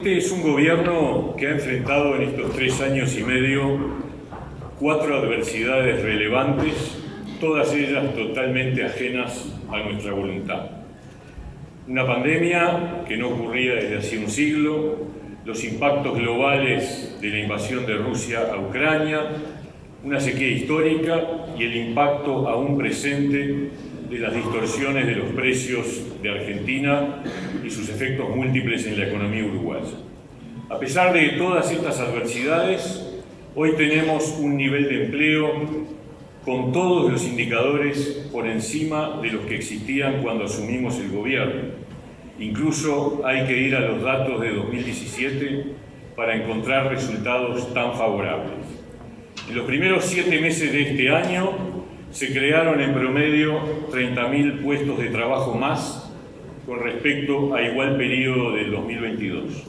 Este es un gobierno que ha enfrentado en estos 3 años y medio 4 adversidades relevantes, todas ellas totalmente ajenas a nuestra voluntad. Una pandemia que no ocurría desde hacía un siglo, los impactos globales de la invasión de Rusia a Ucrania, una sequía histórica y el impacto aún presente de las distorsiones de los precios de Argentina y sus efectos múltiples en la economía uruguaya. A pesar de todas estas adversidades, hoy tenemos un nivel de empleo con todos los indicadores por encima de los que existían cuando asumimos el gobierno. Incluso hay que ir a los datos de 2017 para encontrar resultados tan favorables. En los primeros 7 meses de este año, se crearon en promedio 30.000 puestos de trabajo más con respecto a igual periodo del 2022.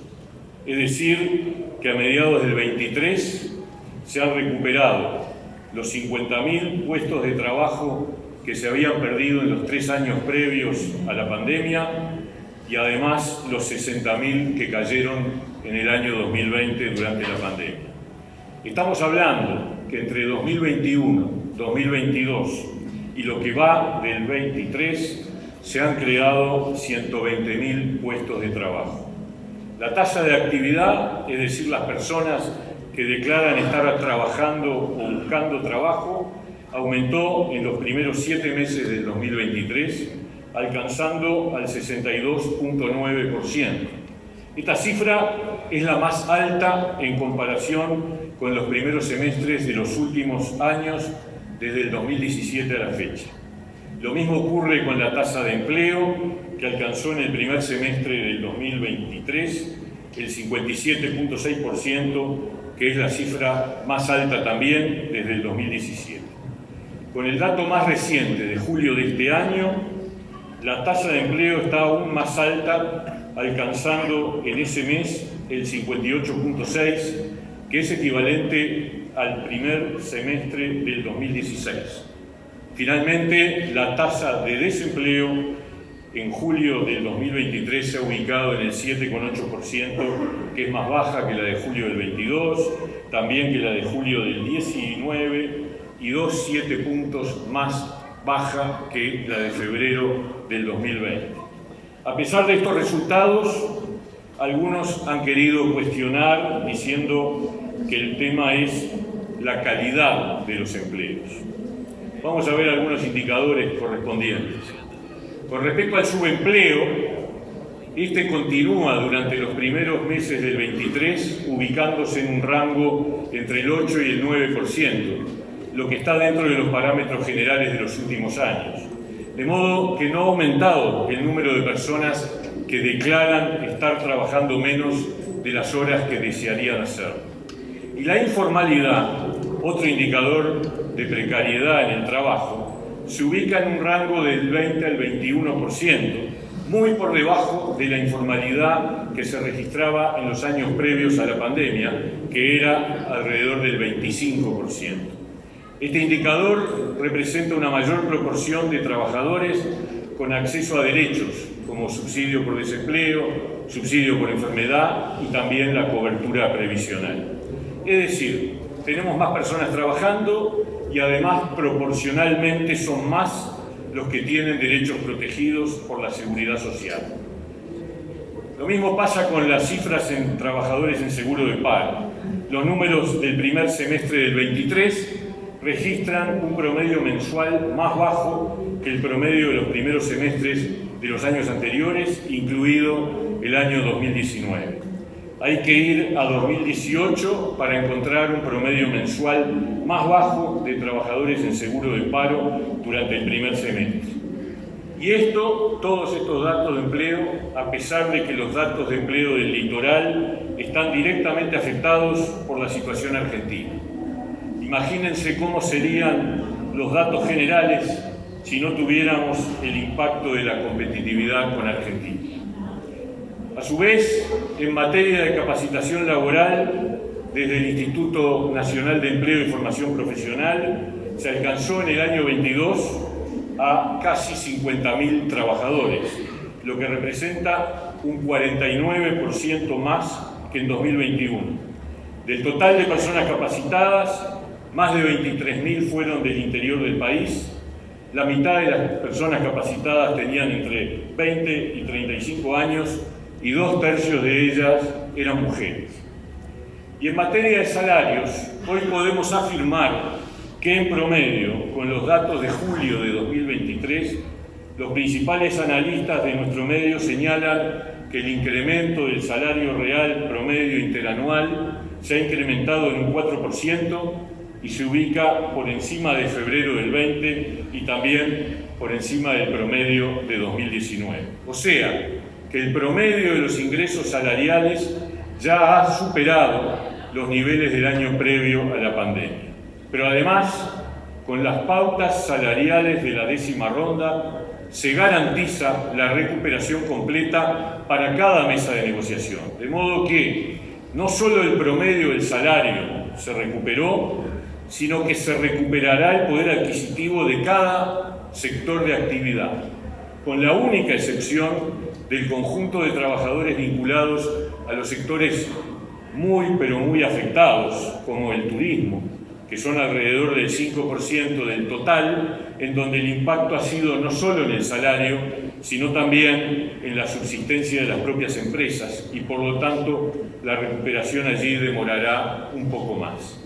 Es decir, que a mediados del 23 se han recuperado los 50.000 puestos de trabajo que se habían perdido en los 3 años previos a la pandemia y además los 60.000 que cayeron en el año 2020 durante la pandemia. Estamos hablando que entre 2021, 2022 y lo que va del 23 se han creado 120.000 puestos de trabajo. La tasa de actividad, es decir, las personas que declaran estar trabajando o buscando trabajo, aumentó en los primeros 7 meses del 2023, alcanzando al 62.9%. Esta cifra es la más alta en comparación con los primeros semestres de los últimos años, desde el 2017 a la fecha. Lo mismo ocurre con la tasa de empleo, que alcanzó en el primer semestre del 2023 el 57.6%, que es la cifra más alta también desde el 2017. Con el dato más reciente de julio de este año, la tasa de empleo está aún más alta, alcanzando en ese mes el 58.6%, que es equivalente al primer semestre del 2016. Finalmente, la tasa de desempleo en julio del 2023 se ha ubicado en el 7,8%, que es más baja que la de julio del 22, también que la de julio del 19 y 7 puntos más baja que la de febrero del 2020. A pesar de estos resultados, algunos han querido cuestionar diciendo que el tema es la calidad de los empleos. Vamos a ver algunos indicadores correspondientes. Con respecto al subempleo, este continúa durante los primeros meses del 23, ubicándose en un rango entre el 8 y el 9%, lo que está dentro de los parámetros generales de los últimos años. De modo que no ha aumentado el número de personas que declaran estar trabajando menos de las horas que desearían hacer. Y la informalidad, otro indicador de precariedad en el trabajo, se ubica en un rango del 20 al 21%, muy por debajo de la informalidad que se registraba en los años previos a la pandemia, que era alrededor del 25%. Este indicador representa una mayor proporción de trabajadores con acceso a derechos, como subsidio por desempleo, subsidio por enfermedad y también la cobertura previsional. Es decir, tenemos más personas trabajando y además proporcionalmente son más los que tienen derechos protegidos por la seguridad social. Lo mismo pasa con las cifras en trabajadores en seguro de paro. Los números del primer semestre del 23 registran un promedio mensual más bajo que el promedio de los primeros semestres de los años anteriores, incluido el año 2019. Hay que ir a 2018 para encontrar un promedio mensual más bajo de trabajadores en seguro de paro durante el primer semestre. Y todos estos datos de empleo, a pesar de que los datos de empleo del litoral están directamente afectados por la situación argentina. Imagínense cómo serían los datos generales si no tuviéramos el impacto de la competitividad con Argentina. A su vez, en materia de capacitación laboral, desde el Instituto Nacional de Empleo y Formación Profesional, se alcanzó en el año 22 a casi 50.000 trabajadores, lo que representa un 49% más que en 2021. Del total de personas capacitadas, más de 23.000 fueron del interior del país. La mitad de las personas capacitadas tenían entre 20 y 35 años y 2/3 de ellas eran mujeres. Y en materia de salarios, hoy podemos afirmar que en promedio, con los datos de julio de 2023, los principales analistas de nuestro medio señalan que el incremento del salario real promedio interanual se ha incrementado en un 4% y se ubica por encima de febrero del 20 y también por encima del promedio de 2019. O sea, que el promedio de los ingresos salariales ya ha superado los niveles del año previo a la pandemia. Pero además, con las pautas salariales de la 10ª ronda, se garantiza la recuperación completa para cada mesa de negociación. De modo que no solo el promedio del salario se recuperó, sino que se recuperará el poder adquisitivo de cada sector de actividad, con la única excepción del conjunto de trabajadores vinculados a los sectores pero muy afectados, como el turismo, que son alrededor del 5% del total, en donde el impacto ha sido no solo en el salario, sino también en la subsistencia de las propias empresas, y por lo tanto la recuperación allí demorará un poco más.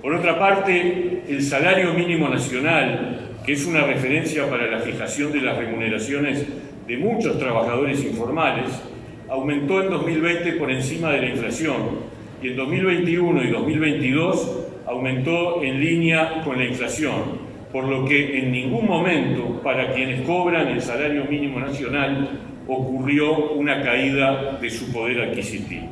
Por otra parte, el salario mínimo nacional, que es una referencia para la fijación de las remuneraciones de muchos trabajadores informales, aumentó en 2020 por encima de la inflación y en 2021 y 2022 aumentó en línea con la inflación, por lo que en ningún momento para quienes cobran el salario mínimo nacional ocurrió una caída de su poder adquisitivo.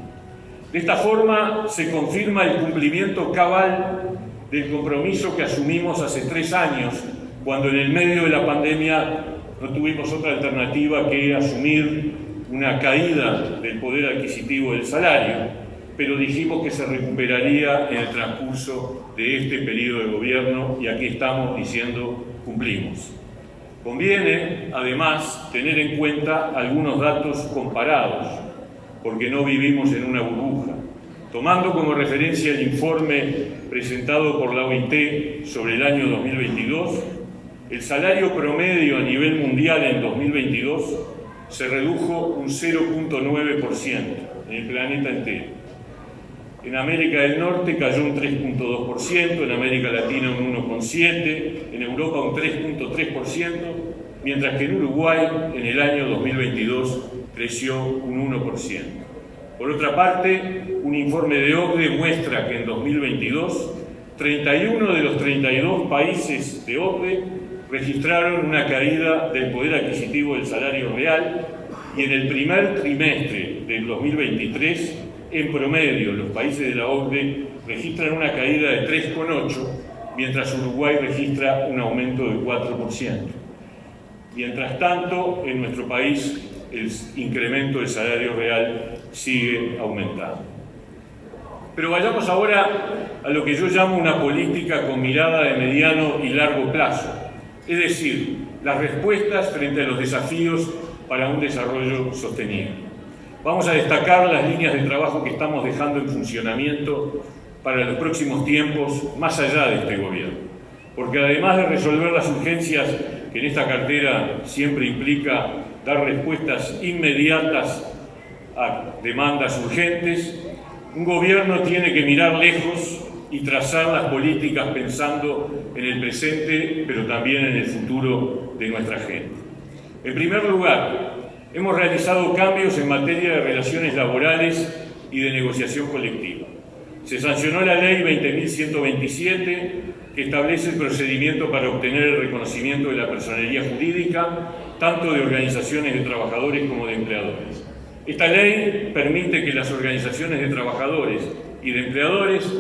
De esta forma se confirma el cumplimiento cabal del compromiso que asumimos hace 3 años, cuando en el medio de la pandemia no tuvimos otra alternativa que asumir una caída del poder adquisitivo del salario, pero dijimos que se recuperaría en el transcurso de este periodo de gobierno y aquí estamos diciendo cumplimos. Conviene, además, tener en cuenta algunos datos comparados, porque no vivimos en una burbuja. Tomando como referencia el informe presentado por la OIT sobre el año 2022, el salario promedio a nivel mundial en 2022 se redujo un 0,9% en el planeta entero. En América del Norte cayó un 3,2%, en América Latina un 1,7%, en Europa un 3,3%, mientras que en Uruguay en el año 2022 creció un 1%. Por otra parte, un informe de OCDE muestra que en 2022, 31 de los 32 países de OCDE registraron una caída del poder adquisitivo del salario real y en el primer trimestre del 2023, en promedio, los países de la OCDE registran una caída de 3,8%, mientras Uruguay registra un aumento de 4%. Mientras tanto, en nuestro país el incremento del salario real sigue aumentando. Pero vayamos ahora a lo que yo llamo una política con mirada de mediano y largo plazo, es decir, las respuestas frente a los desafíos para un desarrollo sostenible. Vamos a destacar las líneas de trabajo que estamos dejando en funcionamiento para los próximos tiempos, más allá de este gobierno, porque además de resolver las urgencias que en esta cartera siempre implica dar respuestas inmediatas a demandas urgentes, un gobierno tiene que mirar lejos y trazar las políticas pensando en el presente, pero también en el futuro de nuestra gente. En primer lugar, hemos realizado cambios en materia de relaciones laborales y de negociación colectiva. Se sancionó la Ley 20.127, que establece el procedimiento para obtener el reconocimiento de la personería jurídica, tanto de organizaciones de trabajadores como de empleadores. Esta ley permite que las organizaciones de trabajadores y de empleadores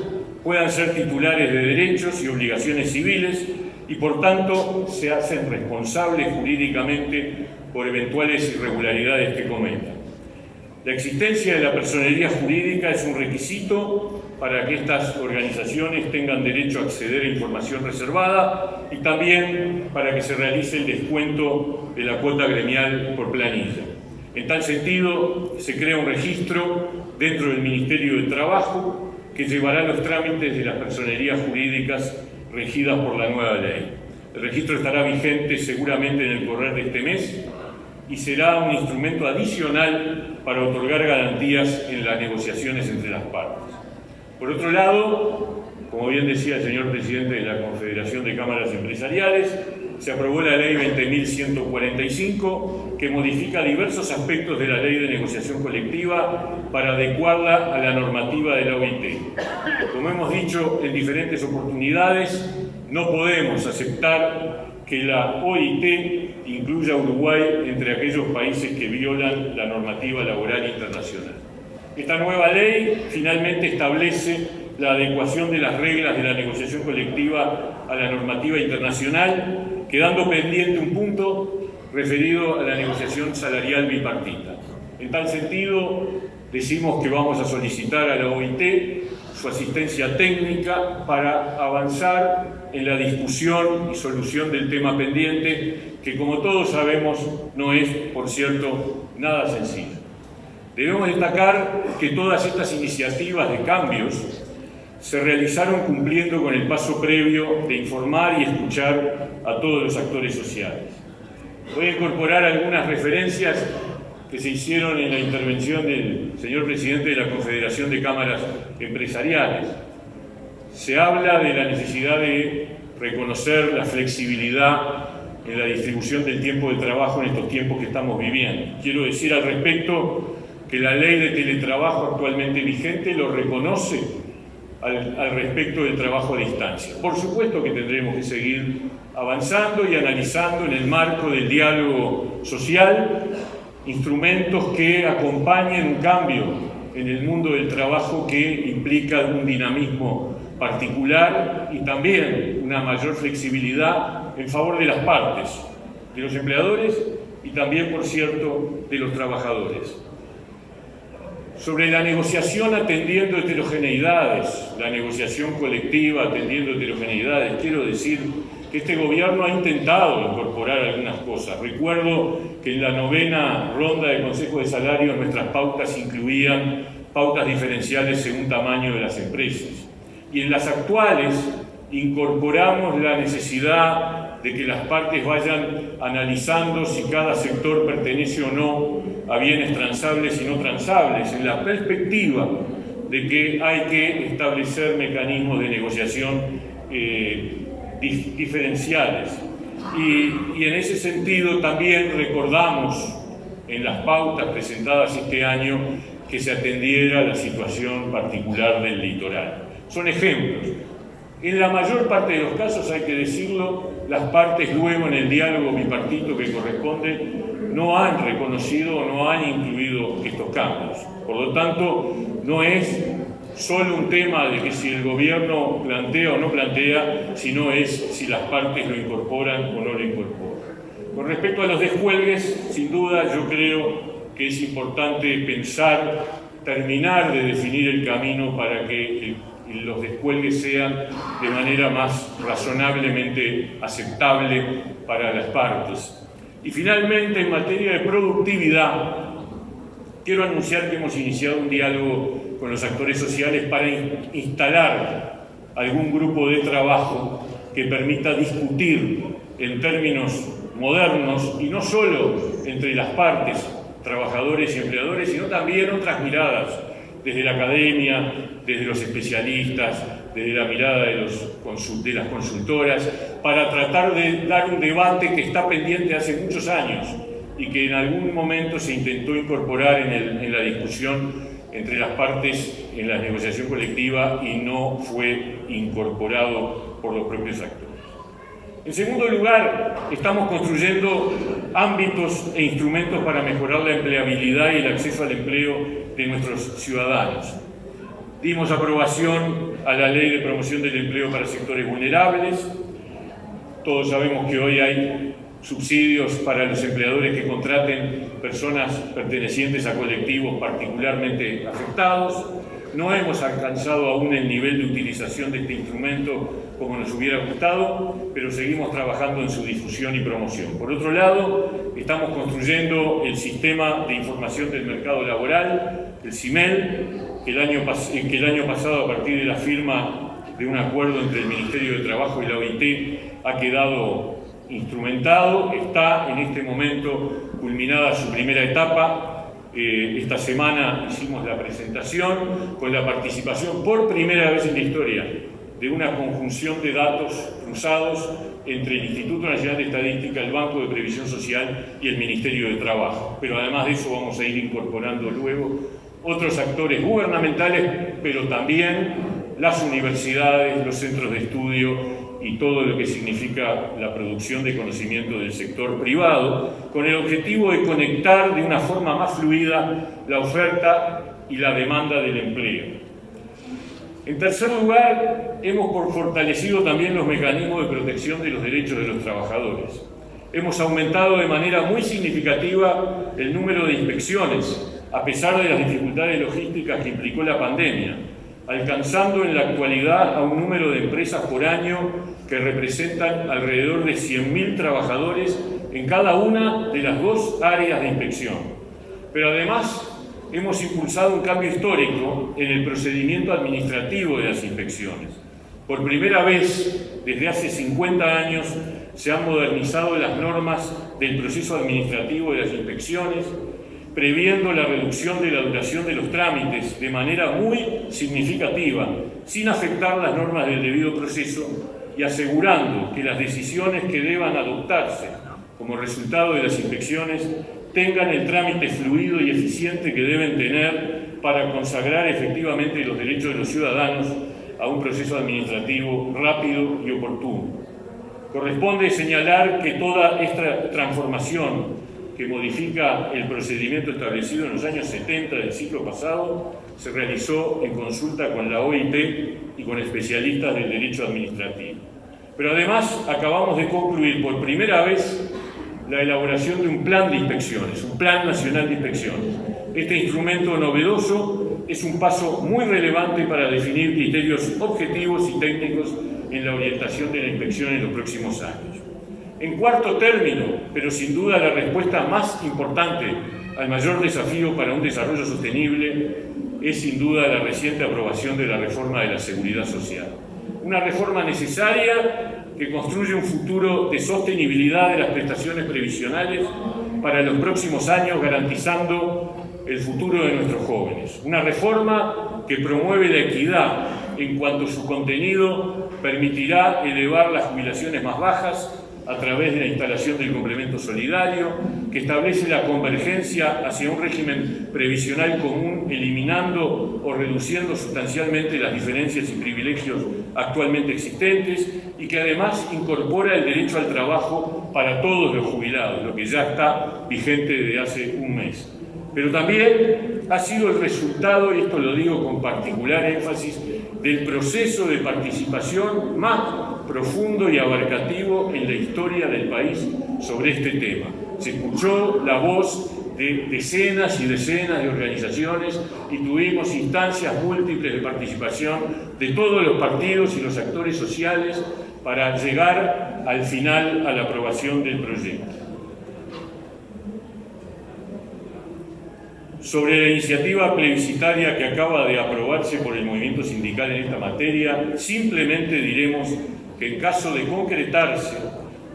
puedan ser titulares de derechos y obligaciones civiles y, por tanto, se hacen responsables jurídicamente por eventuales irregularidades que cometan. La existencia de la personería jurídica es un requisito para que estas organizaciones tengan derecho a acceder a información reservada y también para que se realice el descuento de la cuota gremial por planilla. En tal sentido, se crea un registro dentro del Ministerio de Trabajo que llevará los trámites de las personerías jurídicas regidas por la nueva ley. El registro estará vigente seguramente en el correr de este mes y será un instrumento adicional para otorgar garantías en las negociaciones entre las partes. Por otro lado, como bien decía el señor presidente de la Confederación de Cámaras Empresariales, se aprobó la Ley 20.145, que modifica diversos aspectos de la Ley de Negociación Colectiva para adecuarla a la normativa de la OIT. Como hemos dicho en diferentes oportunidades, no podemos aceptar que la OIT incluya a Uruguay entre aquellos países que violan la normativa laboral internacional. Esta nueva ley finalmente establece la adecuación de las reglas de la negociación colectiva a la normativa internacional, quedando pendiente un punto referido a la negociación salarial bipartita. En tal sentido, decimos que vamos a solicitar a la OIT su asistencia técnica para avanzar en la discusión y solución del tema pendiente, que como todos sabemos no es, por cierto, nada sencillo. Debemos destacar que todas estas iniciativas de cambios se realizaron cumpliendo con el paso previo de informar y escuchar a todos los actores sociales. Voy a incorporar algunas referencias que se hicieron en la intervención del señor presidente de la Confederación de Cámaras Empresariales. Se habla de la necesidad de reconocer la flexibilidad en la distribución del tiempo de trabajo en estos tiempos que estamos viviendo. Quiero decir al respecto que la ley de teletrabajo actualmente vigente lo reconoce al respecto del trabajo a distancia. Por supuesto que tendremos que seguir avanzando y analizando en el marco del diálogo social instrumentos que acompañen un cambio en el mundo del trabajo que implica un dinamismo particular y también una mayor flexibilidad en favor de las partes, de los empleadores y también, por cierto, de los trabajadores. Sobre la negociación atendiendo heterogeneidades, la negociación colectiva atendiendo heterogeneidades, quiero decir que este gobierno ha intentado incorporar algunas cosas. Recuerdo que en la 9ª ronda de Consejo de Salario nuestras pautas incluían pautas diferenciales según tamaño de las empresas. Y en las actuales incorporamos la necesidad de que las partes vayan analizando si cada sector pertenece o no a bienes transables y no transables, en la perspectiva de que hay que establecer mecanismos de negociación diferenciales. Y en ese sentido también recordamos en las pautas presentadas este año que se atendiera la situación particular del litoral. Son ejemplos. En la mayor parte de los casos, hay que decirlo, las partes luego en el diálogo bipartito que corresponde no han reconocido o no han incluido estos cambios. Por lo tanto, no es solo un tema de que si el gobierno plantea o no plantea, sino es si las partes lo incorporan o no lo incorporan. Con respecto a los descuelgues, sin duda yo creo que es importante pensar, terminar de definir el camino para que los descuelgues sean de manera más razonablemente aceptable para las partes. Y finalmente, en materia de productividad, quiero anunciar que hemos iniciado un diálogo con los actores sociales para instalar algún grupo de trabajo que permita discutir en términos modernos y no solo entre las partes, trabajadores y empleadores, sino también otras miradas, desde la academia, desde los especialistas, desde la mirada de las consultoras, para tratar de dar un debate que está pendiente hace muchos años y que en algún momento se intentó incorporar en la discusión entre las partes en la negociación colectiva y no fue incorporado por los propios actores. En segundo lugar, estamos construyendo ámbitos e instrumentos para mejorar la empleabilidad y el acceso al empleo de nuestros ciudadanos. Dimos aprobación a la Ley de Promoción del Empleo para sectores vulnerables. Todos sabemos que hoy hay subsidios para los empleadores que contraten personas pertenecientes a colectivos particularmente afectados. No hemos alcanzado aún el nivel de utilización de este instrumento como nos hubiera gustado, pero seguimos trabajando en su difusión y promoción. Por otro lado, estamos construyendo el Sistema de Información del Mercado Laboral, el SIMEL, que el año pasado, a partir de la firma de un acuerdo entre el Ministerio de Trabajo y la OIT, ha quedado instrumentado. Está en este momento culminada su primera etapa. Esta semana hicimos la presentación con la participación por primera vez en la historia de una conjunción de datos cruzados entre el Instituto Nacional de Estadística, el Banco de Previsión Social y el Ministerio de Trabajo. Pero además de eso vamos a ir incorporando luego otros actores gubernamentales, pero también las universidades, los centros de estudio y todo lo que significa la producción de conocimiento del sector privado, con el objetivo de conectar de una forma más fluida la oferta y la demanda del empleo. En tercer lugar, hemos fortalecido también los mecanismos de protección de los derechos de los trabajadores. Hemos aumentado de manera muy significativa el número de inspecciones, a pesar de las dificultades logísticas que implicó la pandemia, alcanzando en la actualidad a un número de empresas por año que representan alrededor de 100.000 trabajadores en cada una de las dos áreas de inspección. Pero además, hemos impulsado un cambio histórico en el procedimiento administrativo de las inspecciones. Por primera vez, desde hace 50 años, se han modernizado las normas del proceso administrativo de las inspecciones, previendo la reducción de la duración de los trámites de manera muy significativa, sin afectar las normas del debido proceso y asegurando que las decisiones que deban adoptarse como resultado de las inspecciones tengan el trámite fluido y eficiente que deben tener para consagrar efectivamente los derechos de los ciudadanos a un proceso administrativo rápido y oportuno. Corresponde señalar que toda esta transformación que modifica el procedimiento establecido en los años 70 del siglo pasado se realizó en consulta con la OIT y con especialistas del derecho administrativo. Pero además acabamos de concluir por primera vez la elaboración de un plan de inspecciones, un Plan Nacional de Inspecciones. Este instrumento novedoso es un paso muy relevante para definir criterios objetivos y técnicos en la orientación de la inspección en los próximos años. En cuarto término, pero sin duda la respuesta más importante al mayor desafío para un desarrollo sostenible, es sin duda la reciente aprobación de la reforma de la Seguridad Social. Una reforma necesaria que construye un futuro de sostenibilidad de las prestaciones previsionales para los próximos años, garantizando el futuro de nuestros jóvenes. Una reforma que promueve la equidad en cuanto su contenido permitirá elevar las jubilaciones más bajas a través de la instalación del complemento solidario, que establece la convergencia hacia un régimen previsional común, eliminando o reduciendo sustancialmente las diferencias y privilegios actualmente existentes, y que además incorpora el derecho al trabajo para todos los jubilados, lo que ya está vigente desde hace un mes. Pero también ha sido el resultado, y esto lo digo con particular énfasis, del proceso de participación más profundo y abarcativo en la historia del país sobre este tema. Se escuchó la voz de decenas y decenas de organizaciones y tuvimos instancias múltiples de participación de todos los partidos y los actores sociales para llegar al final a la aprobación del proyecto. Sobre la iniciativa plebiscitaria que acaba de aprobarse por el movimiento sindical en esta materia, simplemente diremos que en caso de concretarse,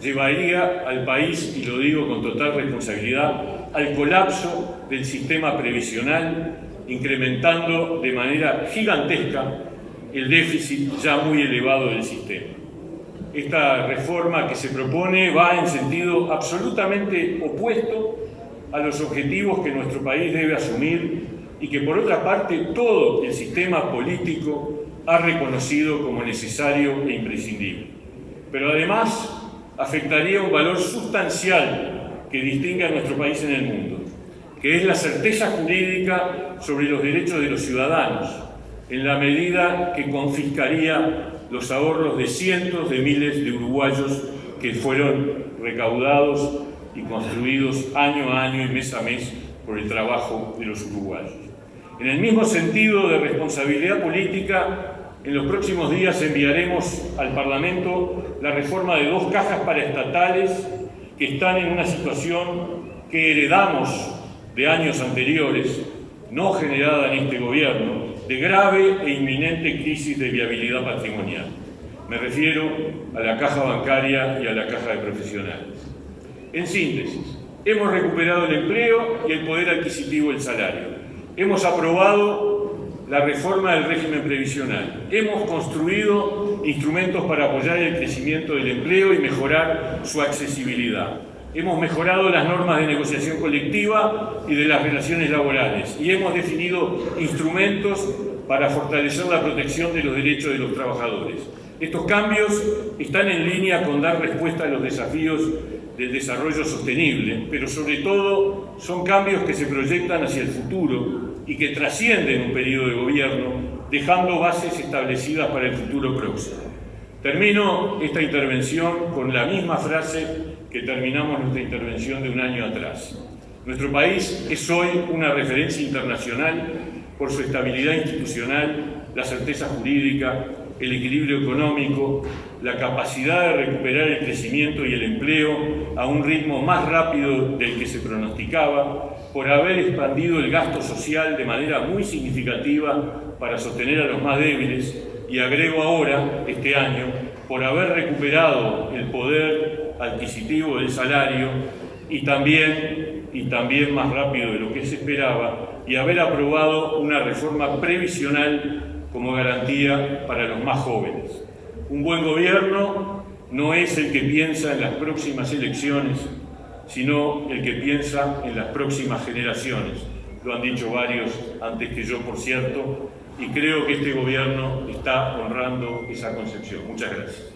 llevaría al país, y lo digo con total responsabilidad, al colapso del sistema previsional, incrementando de manera gigantesca el déficit ya muy elevado del sistema. Esta reforma que se propone va en sentido absolutamente opuesto a los objetivos que nuestro país debe asumir y que, por otra parte, todo el sistema político ha reconocido como necesario e imprescindible. Pero además afectaría un valor sustancial que distingue a nuestro país en el mundo, que es la certeza jurídica sobre los derechos de los ciudadanos, en la medida que confiscaría los ahorros de cientos de miles de uruguayos que fueron recaudados y construidos año a año y mes a mes por el trabajo de los uruguayos. En el mismo sentido de responsabilidad política, En los próximos días enviaremos al Parlamento la reforma de 2 cajas paraestatales que están en una situación que heredamos de años anteriores, no generada en este gobierno, de grave e inminente crisis de viabilidad patrimonial. Me refiero a la caja bancaria y a la caja de profesionales. En síntesis, hemos recuperado el empleo y el poder adquisitivo del salario. Hemos aprobado la reforma del régimen previsional. Hemos construido instrumentos para apoyar el crecimiento del empleo y mejorar su accesibilidad. Hemos mejorado las normas de negociación colectiva y de las relaciones laborales y hemos definido instrumentos para fortalecer la protección de los derechos de los trabajadores. Estos cambios están en línea con dar respuesta a los desafíos del desarrollo sostenible, pero sobre todo son cambios que se proyectan hacia el futuro y que trascienden un periodo de gobierno, dejando bases establecidas para el futuro próximo. Termino esta intervención con la misma frase que terminamos nuestra intervención de un año atrás. Nuestro país es hoy una referencia internacional por su estabilidad institucional, la certeza jurídica, el equilibrio económico, la capacidad de recuperar el crecimiento y el empleo a un ritmo más rápido del que se pronosticaba, por haber expandido el gasto social de manera muy significativa para sostener a los más débiles, y agrego ahora, este año, por haber recuperado el poder adquisitivo del salario y también más rápido de lo que se esperaba, y haber aprobado una reforma previsional como garantía para los más jóvenes. Un buen gobierno no es el que piensa en las próximas elecciones, sino el que piensa en las próximas generaciones. Lo han dicho varios antes que yo, por cierto, y creo que este gobierno está honrando esa concepción. Muchas gracias.